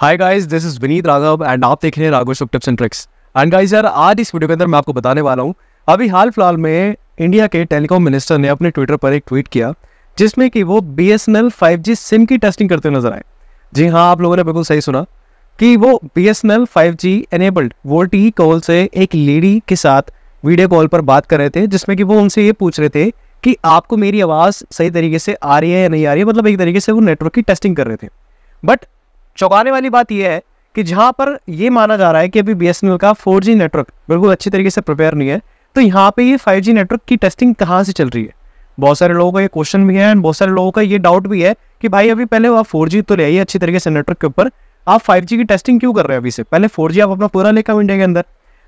Hi guys, this is Vineet Raghav and आप देख रहे हैं Raghav tips and tricks. And guys यार, आज इस वीडियो के अंदर मैं आपको बताने वाला हूँ, अभी हाल फिलहाल में इंडिया के टेलीकॉम मिनिस्टर ने अपने ट्विटर पर एक ट्वीट किया जिसमें कि वो BSNL 5G सिम की टेस्टिंग करते नजर आए। जी हाँ, आप लोगों ने बिल्कुल सही सुना कि वो BSNL 5G enabled VoLTE call से एक लेडी के साथ वीडियो कॉल पर बात कर रहे थे, जिसमें कि वो उनसे ये पूछ रहे थे कि आपको मेरी आवाज़ सही तरीके से आ रही है या नहीं आ रही है। मतलब एक तरीके से वो नेटवर्क की टेस्टिंग कर रहे थे। बट चौंकाने वाली बात यह है कि जहां पर यह माना जा रहा है कि अभी BSNL का 4G नेटवर्क बिल्कुल अच्छी तरीके से प्रिपेयर नहीं है, तो यहाँ पे ये 5G नेटवर्क की टेस्टिंग कहाँ से चल रही है। बहुत सारे लोगों का ये क्वेश्चन भी है एंड बहुत सारे लोगों का ये डाउट भी है कि भाई अभी पहले आप 4G तो ले आइए अच्छी तरीके से नेटवर्क के ऊपर, आप 5G की टेस्टिंग क्यों कर रहे हैं अभी से? पहले 4G आप अपना पूरा लेकर इंडिया के अंदर।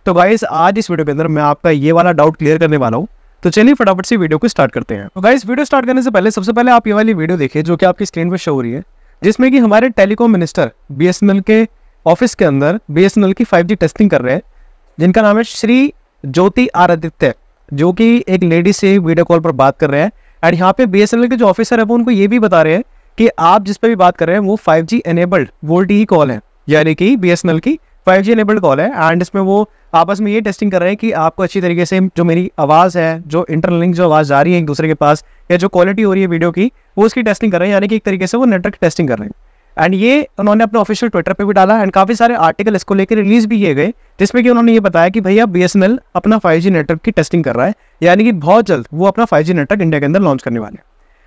तो गाइस, आज इस वीडियो के अंदर मैं आपका ये वाला डाउट क्लियर करने वाला हूँ। तो चलिए फटाफट से वीडियो को स्टार्ट करते हैं। तो गाइस, वीडियो स्टार्ट करने से पहले सबसे पहले आप ये वाली वीडियो देखिए जो कि आपकी स्क्रीन पर शो हो रही है, जिसमें कि हमारे टेलीकॉम मिनिस्टर BSNL के ऑफिस के अंदर BSNL की 5G टेस्टिंग कर रहे हैं, जिनका नाम है श्री ज्योति आदित्य, जो कि एक लेडी से वीडियो कॉल पर बात कर रहे हैं। एंड यहाँ पे BSNL के जो ऑफिसर है वो उनको ये भी बता रहे हैं कि आप जिस पे भी बात कर रहे हैं वो 5G एनेबल्ड वोल्टी कॉल है, यानी कि BSNL की 5G एनेबल्ड कॉल है। एंड इसमें वो आपस में ये टेस्टिंग कर रहे हैं कि आपको अच्छी तरीके से जो मेरी आवाज़ है, जो इंटरलिंक जो आवाज़ जा रही है एक दूसरे के पास, या जो क्वालिटी हो रही है वीडियो की, वो उसकी टेस्टिंग कर रहे हैं, यानी कि एक तरीके से वो नेटवर्क टेस्टिंग कर रहे हैं। एंड ये उन्होंने अपने ऑफिशियल ट्विटर पे भी डाला एंड काफ़ी सारे आर्टिकल इसको लेकर रिलीज भी किए गए, जिसमें कि उन्होंने ये बताया कि भैया BSNL अपना 5G नेटवर्क की टेस्टिंग कर रहा है, यानी कि बहुत जल्द वो अपना 5G नेटवर्क इंडिया के अंदर लॉन्च करने वाले हैं।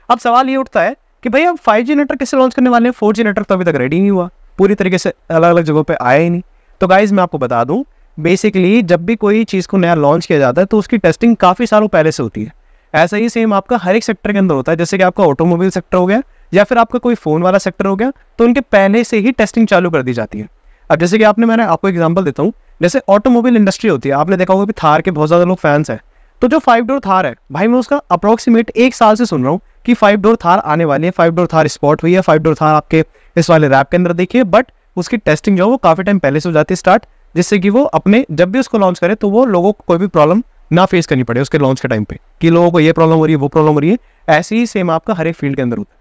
अब सवाल ये उठता है कि भैया 5G नेटवर्क कैसे लॉन्च करने वाले हैं? 4G नेटवर्क तो अभी तक रेडी नहीं हुआ, पूरी तरीके से अलग अलग जगहों पर आया ही नहीं। तो गाइज मैं आपको बता दूं, बेसिकली जब भी कोई चीज़ को नया लॉन्च किया जाता है तो उसकी टेस्टिंग काफ़ी सालों पहले से होती है। ऐसा ही सेम आपका हर एक सेक्टर के अंदर होता है, जैसे कि आपका ऑटोमोबाइल सेक्टर हो गया या फिर आपका कोई फ़ोन वाला सेक्टर हो गया, तो उनके पहले से ही टेस्टिंग चालू कर दी जाती है। अब जैसे कि मैंने आपको एग्जांपल देता हूँ, जैसे ऑटोमोबाइल इंडस्ट्री होती है, आपने देखा होगा कि थार के बहुत ज़्यादा लोग फैंस हैं। तो जो 5 डोर थार है भाई, मैं उसका अप्रोक्सीमेट 1 साल से सुन रहा हूँ कि 5 डोर थार आने वाली है, 5 डोर थार स्पॉट हुई है, 5 डोर थार आपके इस वाले रैप के अंदर देखिए। बट उसकी टेस्टिंग जो है वो काफ़ी टाइम पहले से हो जाती है स्टार्ट, जिससे कि वो अपने जब भी उसको लॉन्च करे तो वो लोगों को कोई भी प्रॉब्लम ना फेस करनी पड़े उसके लॉन्च के टाइम पे, कि लोगों को ये प्रॉब्लम हो रही है वो प्रॉब्लम हो रही है। ऐसे ही सेम आपका हर एक फील्ड के अंदर होता है।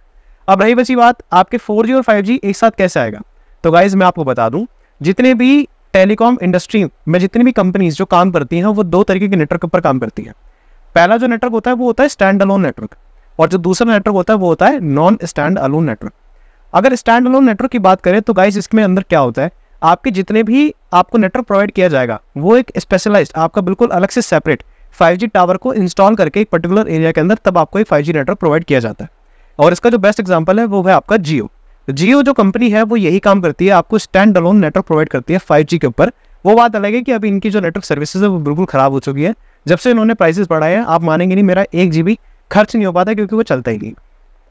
अब रही बची बात आपके 4G और 5G एक साथ कैसे आएगा, तो गाइज मैं आपको बता दूं, जितने भी टेलीकॉम इंडस्ट्री में जितनी भी कंपनीज जो काम करती हैं वो 2 तरीके के नेटवर्क पर काम करती हैं। पहला जो नेटवर्क होता है वो होता है स्टैंड अलोन नेटवर्क, और जो दूसरा नेटवर्क होता है वो होता है नॉन स्टैंड अलोन नेटवर्क। अगर स्टैंड अलोन नेटवर्क की बात करें तो गाइज इसमें अंदर क्या होता है, आपके जितने भी आपको नेटवर्क प्रोवाइड किया जाएगा वो एक स्पेशलाइज्ड आपका बिल्कुल अलग से सेपरेट 5G टावर को इंस्टॉल करके एक पर्टिकुलर एरिया के अंदर तब आपको एक 5G नेटवर्क प्रोवाइड किया जाता है। और इसका जो बेस्ट एग्जांपल है वो है आपका जियो जो कंपनी है वो यही काम करती है, आपको स्टैंड अलोन नेटवर्क प्रोवाइड करती है 5G के ऊपर। वो बात अलग है कि अभी इनकी जो नेटवर्क सर्विसेज है वो बिल्कुल खराब हो चुकी है। जब से इन्होंने प्राइसेस बढ़ाए हैं, आप मानेंगे नहीं, मेरा 1 GB खर्च नहीं हो पाता क्योंकि वो चलता ही नहीं।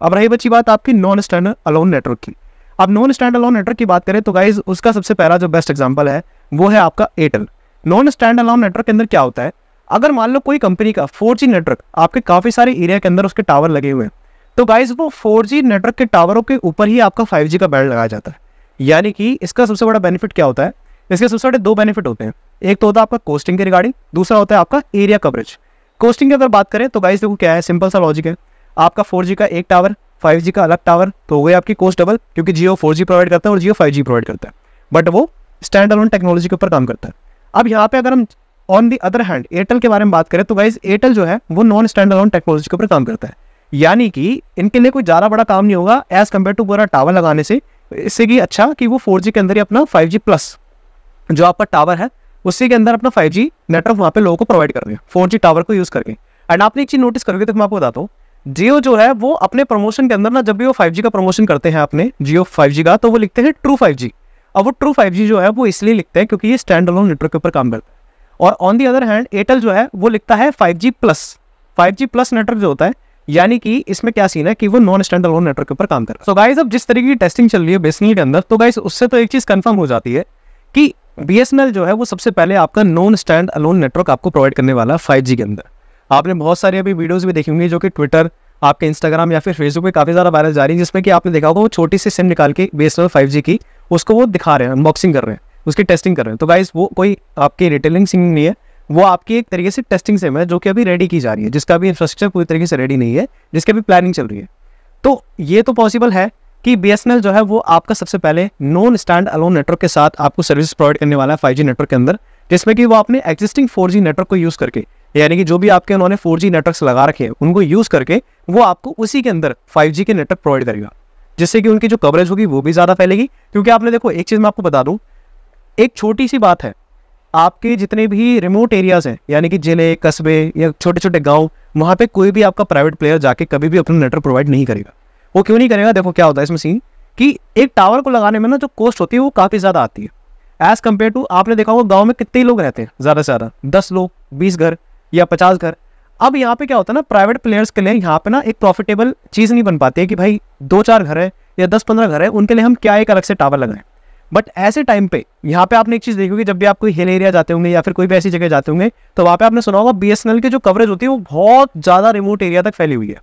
अब रही बची बात आपकी नॉन स्टैंड अलोन नेटवर्क की। अब नॉन स्टैंड अलोन नेटवर्क की बात करें तो गाइज उसका सबसे पहला जो बेस्ट एग्जांपल है वो है आपका Airtel. Non stand alone network के अंदर क्या होता है, अगर मान लो कोई कंपनी का 4G नेटवर्क आपके काफ़ी सारे एरिया के अंदर उसके टावर लगे हुए हैं, तो गाइज वो 4G नेटवर्क के टावरों के ऊपर ही आपका 5G का बैंड लगाया जाता है। यानी कि इसका सबसे बड़ा बेनिफिट क्या होता है, इसके सबसे बड़े 2 बेनिफिट होते हैं। एक तो होता है आपका कोस्टिंग के रिगार्डिंग, दूसरा होता है आपका एरिया कवरेज। कोस्टिंग की अगर बात करें तो गाइज देखो क्या है, सिंपल सा लॉजिक है, आपका 4G का एक टावर, 5G का अलग टावर, तो हो गई आपकी कोस्ट डबल, क्योंकि जियो 4G प्रोवाइड करता है और जियो 5G प्रोवाइड करता है, बट वो स्टैंड अलोन टेक्नोलॉजी के ऊपर काम करता है। अब यहाँ पे अगर हम on the other hand Airtel के बारे में बात करें तो गाइज एयरटेल जो है वो नॉन स्टैंड अलोन टेक्नोलॉजी के ऊपर काम करता है, यानी कि इनके लिए कोई ज़्यादा बड़ा काम नहीं होगा एज कम्पेयर टू पूरा टावर लगाने से। इससे कि अच्छा कि वो 4G के अंदर ही अपना 5G प्लस जो आपका टावर है उसी के अंदर अपना 5G नेटवर्क वहाँ पे लोगों को प्रोवाइड कर रहे हैं 4G टावर को यूज़ करके। एंड आपने एक चीज़ नोटिस करोगे तो मैं आपको बताता हूँ, जियो जो है वो अपने प्रमोशन के अंदर ना, जब भी वो 5G का प्रमोशन करते हैं अपने जियो 5G का, तो वो लिखते हैं ट्रू 5G। अब वो ट्रू 5G जो है वो इसलिए लिखते हैं क्योंकि ये स्टैंड अलोन नेटवर्क के ऊपर काम करता है। और on the other hand Airtel जो है वो लिखता है 5G प्लस नेटवर्क जो होता है, यानी कि इसमें क्या सीन है कि वो नॉन स्टैंड अलोन नेटवर्क के ऊपर काम कर रहा है। सो गाइस, अब जिस तरीके की टेस्टिंग चल रही है BSNL के अंदर, तो गाइस उससे तो एक चीज़ कंफर्म हो जाती है कि BSNL जो है वो सबसे पहले आपका नॉन स्टैंड अलोन नेटवर्क आपको प्रोवाइड करने वाला है 5G के अंदर। आपने बहुत सारी अभी वीडियोज़ भी देखी होंगी जो कि ट्विटर, आपके इंस्टाग्राम या फिर फेसबुक पे काफ़ी ज़्यादा वायरल जा रही है, जिसमें कि आपने देखा होगा वो छोटी सी सिम निकाल के BSNL 5G की उसको वो दिखा रहे हैं, अनबॉक्सिंग कर रहे हैं, उसकी टेस्टिंग कर रहे हैं। तो गाइस वो कोई आपकी रिटेलिंग सिम नहीं है, वो आपकी एक तरीके से टेस्टिंग सिम है जो कि अभी रेडी की जा रही है, जिसका भी इंफ्रास्ट्रक्चर पूरी तरीके से रेडी नहीं है, जिसकी भी प्लानिंग चल रही है। तो ये तो पॉसिबल है कि BSNL जो है वो आपका सबसे पहले नॉन स्टैंड अलोन नेटवर्क के साथ आपको सर्विस प्रोवाइड करने वाला है 5G नेटवर्क के अंदर, जिसमें कि वो अपने एग्जिस्टिंग 4G नेटवर्क को यूज़ करके, यानी कि जो भी आपके उन्होंने 4G नेटवर्क्स लगा रखे हैं उनको यूज़ करके वो आपको उसी के अंदर 5G के नेटवर्क प्रोवाइड करेगा, जिससे कि उनकी जो कवरेज होगी वो भी ज़्यादा फैलेगी। क्योंकि आपने देखो, एक चीज़ मैं आपको बता दूँ, एक छोटी सी बात है, आपके जितने भी रिमोट एरियाज़ हैं, यानी कि जिले, कस्बे या छोटे छोटे गाँव, वहाँ पे कोई भी आपका प्राइवेट प्लेयर जाके कभी भी अपना नेटवर्क प्रोवाइड नहीं करेगा। वो क्यों नहीं करेगा? देखो क्या होता है इसमें सीन, कि एक टावर को लगाने में ना जो कॉस्ट होती है वो काफ़ी ज़्यादा आती है एज़ कम्पेयर टू, आपने देखा होगा गाँव में कितने लोग रहते हैं, ज़्यादा से ज़्यादा 10 लोग, 20 घर या 50 घर। अब यहाँ पे क्या होता है ना, प्राइवेट प्लेयर्स के लिए यहाँ पे ना एक प्रॉफिटेबल चीज़ नहीं बन पाती है कि भाई 2-4 घर है या 10-15 घर है, उनके लिए हम क्या एक अलग से टावर लगाएं। बट ऐसे टाइम पे यहाँ पे आपने एक चीज़ देखी होगी, जब भी आप कोई हिल एरिया जाते होंगे या फिर कोई भी ऐसी जगह जाते होंगे, तो वहाँ पे आपने सुना होगा BSNL की जो कवरेज होती है वो बहुत ज़्यादा रिमोट एरिया तक फैली हुई है।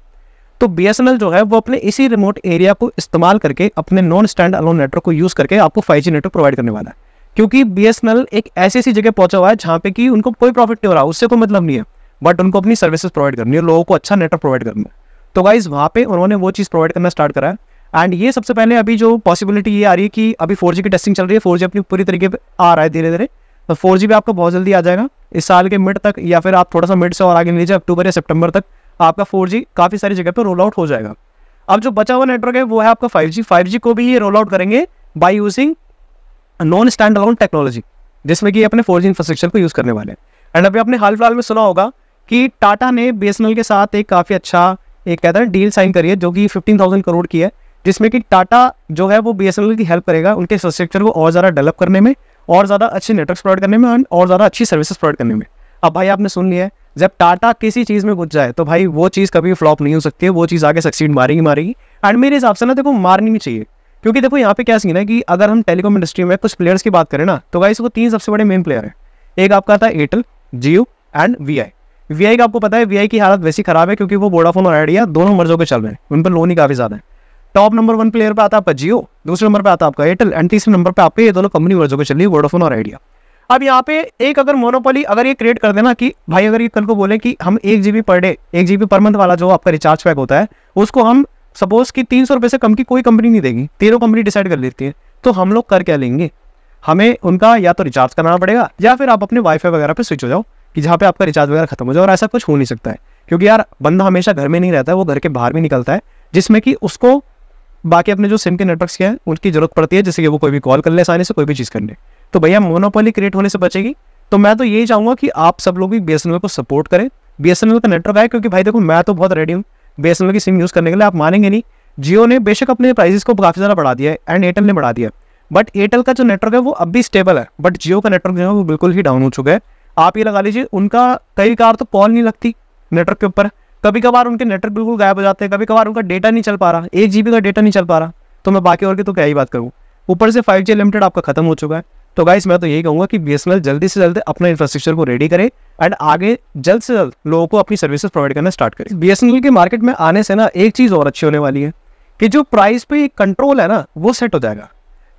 तो BSNL जो है वो अपने इसी रिमोट एरिया को इस्तेमाल करके अपने नॉन स्टैंड अलोन नेटवर्क को यूज़ करके आपको 5G नेटवर्क प्रोवाइड करने वाला है। क्योंकि BSNL एक ऐसी जगह पहुंचा हुआ है जहाँ पे कि उनको कोई प्रॉफिट नहीं हो रहा, उससे कोई मतलब नहीं है, बट उनको अपनी सर्विसेज प्रोवाइड करनी है, लोगों को अच्छा नेटवर्क प्रोवाइड करना है। तो गाइज वहाँ पे उन्होंने वो चीज़ प्रोवाइड करना स्टार्ट करा है। एंड ये सबसे पहले अभी जो पॉसिबिलिटी ये आ रही है कि अभी 4G की टेस्टिंग चल रही है, 4G अपनी पूरी तरीके पे आ रहा है धीरे धीरे, तो 4G भी आपका बहुत जल्दी आ जाएगा इस साल के मिड तक, या फिर आप थोड़ा सा मिड से और आगे लीजिए, अक्टूबर या सितंबर तक आपका 4G काफ़ी सारी जगह पर रोल आउट हो जाएगा। अब जो बचा हुआ नेटवर्क है वो है आपका 5G। 5G को भी ये रोल आउट करेंगे by using non stand alone technology, जिसमें कि अपने 4G इंफ्रास्ट्रक्चर को यूज़ करने वाले हैं। एंड अभी आपने हाल फिलहाल में सुना होगा कि टाटा ने BSNL के साथ एक काफ़ी अच्छा एक कहते हैं डील साइन करी है, जो कि 15,000 करोड़ की है, जिसमें कि टाटा जो है वो BSNL की हेल्प करेगा उनके इंफ्रास्ट्रक्चर को और ज़्यादा डेवलप करने में, और ज़्यादा अच्छे नेटवर्क प्रोवाइड करने में, और ज़्यादा अच्छी सर्विसेज प्रोवाइड करने में। अब भाई आपने सुन लिया है, जब टाटा किसी चीज़ में घुस जाए तो भाई वो चीज़ कभी फ्लॉप नहीं हो सकती है, वो चीज़ आगे सक्सीड मारेगी। एंड मेरे हिसाब से ना देखो मारनी भी चाहिए, क्योंकि देखो यहाँ पे क्या सीन है कि अगर हम टेलीकॉम इंडस्ट्री में कुछ प्लेयर्स की बात करें ना, तो गाइस वो 3 सबसे बड़े मेन प्लेयर हैं। एक आपका था एयरटेल, जियो एंड VI का आपको पता है VI की हालत वैसी खराब है क्योंकि वो वोडाफोन और आइडिया दोनों मर्जों के चल रहे हैं, उन पर लोन ही काफ़ी ज़्यादा है। टॉप नंबर 1 प्लेयर पे आता है आपका जियो, दूसरे नंबर पे आता है आपका एयरटेल, एंड तीसरे नंबर पे आपके ये दोनों कंपनी मर्जों के चल रही है, वोडाफोन और आइडिया। अब यहाँ पे एक अगर मोनोपोली अगर ये क्रिएट कर देना कि भाई अगर ये कल को बोले कि हम 1 GB per day, 1 GB per month वाला जो आपका रिचार्ज पैक होता है उसको हम सपोज कि 300 रुपये से कम की कोई कंपनी नहीं देगी, तीनों कंपनी डिसाइड कर लेती है, तो हम लोग कर क्या लेंगे? हमें उनका या तो रिचार्ज कराना पड़ेगा, या फिर आप अपने वाईफाई वगैरह पे स्विच हो जाओ कि जहाँ पे आपका रिचार्ज वगैरह खत्म हो जाए। और ऐसा कुछ हो नहीं सकता है, क्योंकि यार बंदा हमेशा घर में नहीं रहता है, वो घर के बाहर भी निकलता है, जिसमें कि उसको बाकी अपने जो सिम के नेटवर्क्स के हैं उनकी जरूरत पड़ती है, जिससे कि वो कोई भी कॉल कर ले आसानी से, कोई भी चीज़ कर ले। तो भैया मोनोपोली क्रिएट होने से बचेगी। तो मैं तो यही चाहूँगा कि आप सब लोग भी BSNL को सपोर्ट करें, BSNL का नेटवर्क है, क्योंकि भाई देखो मैं तो बहुत रेडी हूँ BSNL की सिम यूज़ करने के लिए, आप मानेंगे नहीं। जियो ने बेशक अपने प्राइसेस को काफ़ी ज़्यादा बढ़ा दिया है, एंड एयरटेल ने बढ़ा दिया, बट एयरटेल का जो नेटवर्क है वो अब भी स्टेबल है, बट जियो का नेटवर्क जो है वो बिल्कुल ही डाउन हो चुका है। आप ये लगा लीजिए, उनका कई बार तो कॉल नहीं लगती नेटवर्क के ऊपर, कभी कभार उनके नेटवर्क बिल्कुल गायब हो जाते हैं, कभी कभार उनका डेटा नहीं चल पा रहा, 1 GB का डेटा नहीं चल पा रहा, तो मैं बाकी और की तो क्या ही बात करूँ। ऊपर से 5G लिमिटेड आपका खत्म हो चुका है। तो गाइस मैं तो यही कहूँगा कि BSNL जल्दी से जल्दी अपना इंफ्रास्ट्रक्चर को रेडी करे एंड आगे जल्द से जल्द लोगों को अपनी सर्विसेज प्रोवाइड करना स्टार्ट करे। BSNL के मार्केट में आने से ना एक चीज़ और अच्छी होने वाली है कि जो प्राइस पे कंट्रोल है ना वो सेट हो जाएगा।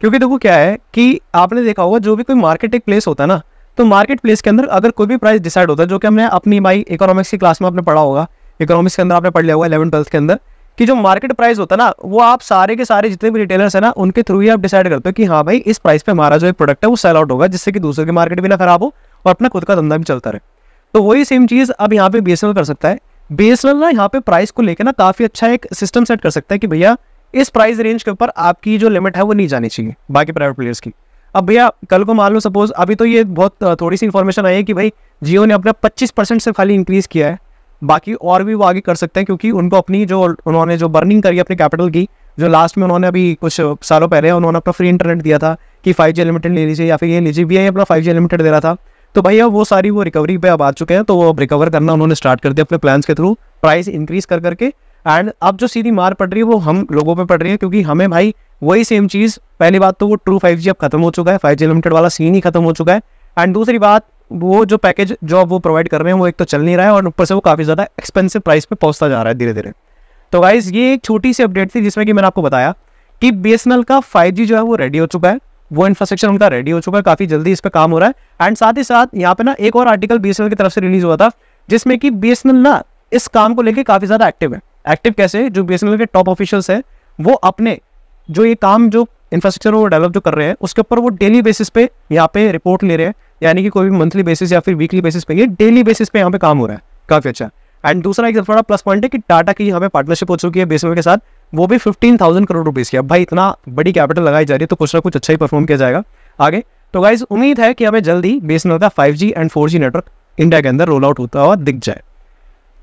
क्योंकि देखो क्या है कि आपने देखा होगा जो भी कोई मार्केट एक प्लेस होता है ना, तो मार्केट प्लेस के अंदर अगर कोई भी प्राइस डिसाइड होता है, जो कि हमने अपनी भाई इकोनॉमिक्स की क्लास में आपने पढ़ा होगा, इकोनॉमिक्स के अंदर आपने पढ़ लिया होगा 11th-12th के अंदर, कि जो मार्केट प्राइस होता है ना वो आप सारे के सारे जितने भी रिटेलर्स है ना उनके थ्रू ही आप डिसाइड करते हो कि हाँ भाई इस प्राइस पे हमारा जो प्रोडक्ट है वो सेल आउट होगा, जिससे कि दूसरे की मार्केट भी ना खराब हो और अपना खुद का धंधा भी चलता रहे। तो वही सेम चीज़ अब यहाँ पे BSNL कर सकता है। BSNL ना यहाँ पे प्राइस को लेकर ना काफ़ी अच्छा एक सिस्टम सेट कर सकता है कि भैया इस प्राइस रेंज के ऊपर आपकी जो लिमिट है वो नहीं जानी चाहिए बाकी प्राइवेट प्लेयर्स की। अब भैया कल को मान लो सपोज, अभी तो ये बहुत थोड़ी सी इन्फॉर्मेशन आई है कि भाई जियो ने अपना 25% से खाली इंक्रीज़ किया है, बाकी और भी वो आगे कर सकते हैं, क्योंकि उनको अपनी जो उन्होंने जो बर्निंग करी अपने कैपिटल की, जो लास्ट में उन्होंने अभी कुछ सालों पहले उन्होंने अपना फ्री इंटरनेट दिया था कि 5G लिमिटेड ले लीजिए या फिर ये लीजिए, VI अपना 5G लिमिटेड दे रहा था, तो भैया वो सारी वो रिकवरी पे अब आ चुके हैं, तो वो अब रिकवर करना उन्होंने स्टार्ट कर दिया अपने प्लान्स के थ्रू, प्राइस इंक्रीज कर करके। एंड अब जो सीधी मार पड़ रही है वो हम लोगों पे पड़ रही है, क्योंकि हमें भाई वही सेम चीज़, पहली बात तो वो ट्रू 5G अब खत्म हो चुका है, 5G लिमिटेड वाला सीन ही खत्म हो चुका है, एंड दूसरी बात वो जो पैकेज जो वो प्रोवाइड कर रहे हैं वो एक तो चल नहीं रहा है, और ऊपर से वो काफ़ी ज़्यादा एक्सपेंसिव प्राइस पे पहुंचता जा रहा है धीरे धीरे। तो गाइस ये एक छोटी सी अपडेट थी जिसमें कि मैंने आपको बताया कि BSNL का 5G जो है वो रेडी हो चुका है, वो इंफ्रास्ट्रक्चर उनका रेडी हो चुका है, काफ़ी जल्दी इस पर काम हो रहा है। एंड साथ ही साथ यहाँ पे ना एक और आर्टिकल BSNL की तरफ से रिलीज हुआ था, जिसमें कि BSNL ना इस काम को लेकर काफ़ी ज़्यादा एक्टिव है। एक्टिव कैसे? जो BSNL के टॉप ऑफिशियल्स हैं वो अपने जो ये काम जो इंफ्रास्ट्रक्चर वो डेवलप जो कर रहे हैं उसके ऊपर वो डेली बेसिस पे यहाँ पे रिपोर्ट ले रहे हैं, यानी कि कोई भी मंथली बेसिस या फिर वीकली बेसिस पे, ये डेली बेसिस पे यहाँ पे काम हो रहा है, काफ़ी अच्छा। एंड दूसरा एक बड़ा प्लस पॉइंट है कि टाटा की हमें पार्टनरशिप हो चुकी है BSNL के साथ, वो भी 15,000 करोड़ रुपीज़ की। अब भाई इतना बड़ी कैपिटल लगाई जा रही है तो कुछ ना कुछ अच्छा ही परफॉर्म किया जाएगा आगे। तो गाइज उम्मीद है कि हमें जल्दी BSNL का 5G and 4G network India के अंदर रोल आउट होता हुआ दिख जाए।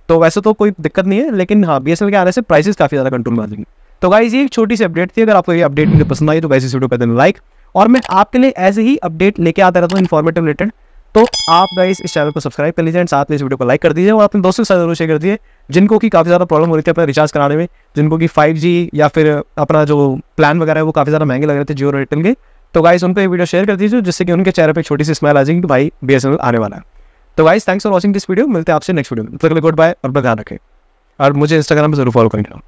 तो वैसे तो कोई दिक्कत नहीं है, लेकिन हाँ BSNL के आने से प्राइसेस काफ़ी ज़्यादा कंट्रोल में आ जाएंगे। तो गाइज ये एक छोटी सी अपडेट थी। अगर आपको ये अपडेट मुझे पसंद आई तो गाइज इस वीडियो कर देना लाइक, और मैं आपके लिए ऐसे ही अपडेट लेके आता रहता हूँ इन्फॉर्मेटिव रिलेटेड। तो आप गाइस इस चैनल को सब्सक्राइब कर लीजिए एंड साथ में इस वीडियो को लाइक कर दीजिए और अपने दोस्तों के साथ जरूर शेयर कर दीजिए जिनको कि काफ़ी ज़्यादा प्रॉब्लम हो रही थी अपना रिचार्ज कराने में, जिनको कि 5G या फिर अपना जो प्लान वगैरह है वो काफ़ी ज़्यादा महंगे लग रहे थे जियो और एयरटेल के। तो गाइस उनको ये वीडियो शेयर कर दीजिए जिससे कि उनके चेहरे पर छोटी सी स्माइल आ जाएगी कि भाई BSNL आने वाला है। तो guys thanks for watching this video, मिलते हैं आपसे नेक्स्ट वीडियो में। तब तक गुड बाय और अपना ध्यान रखें और मुझे इंस्टाग्राम पर जरूर फॉलो करेंगे।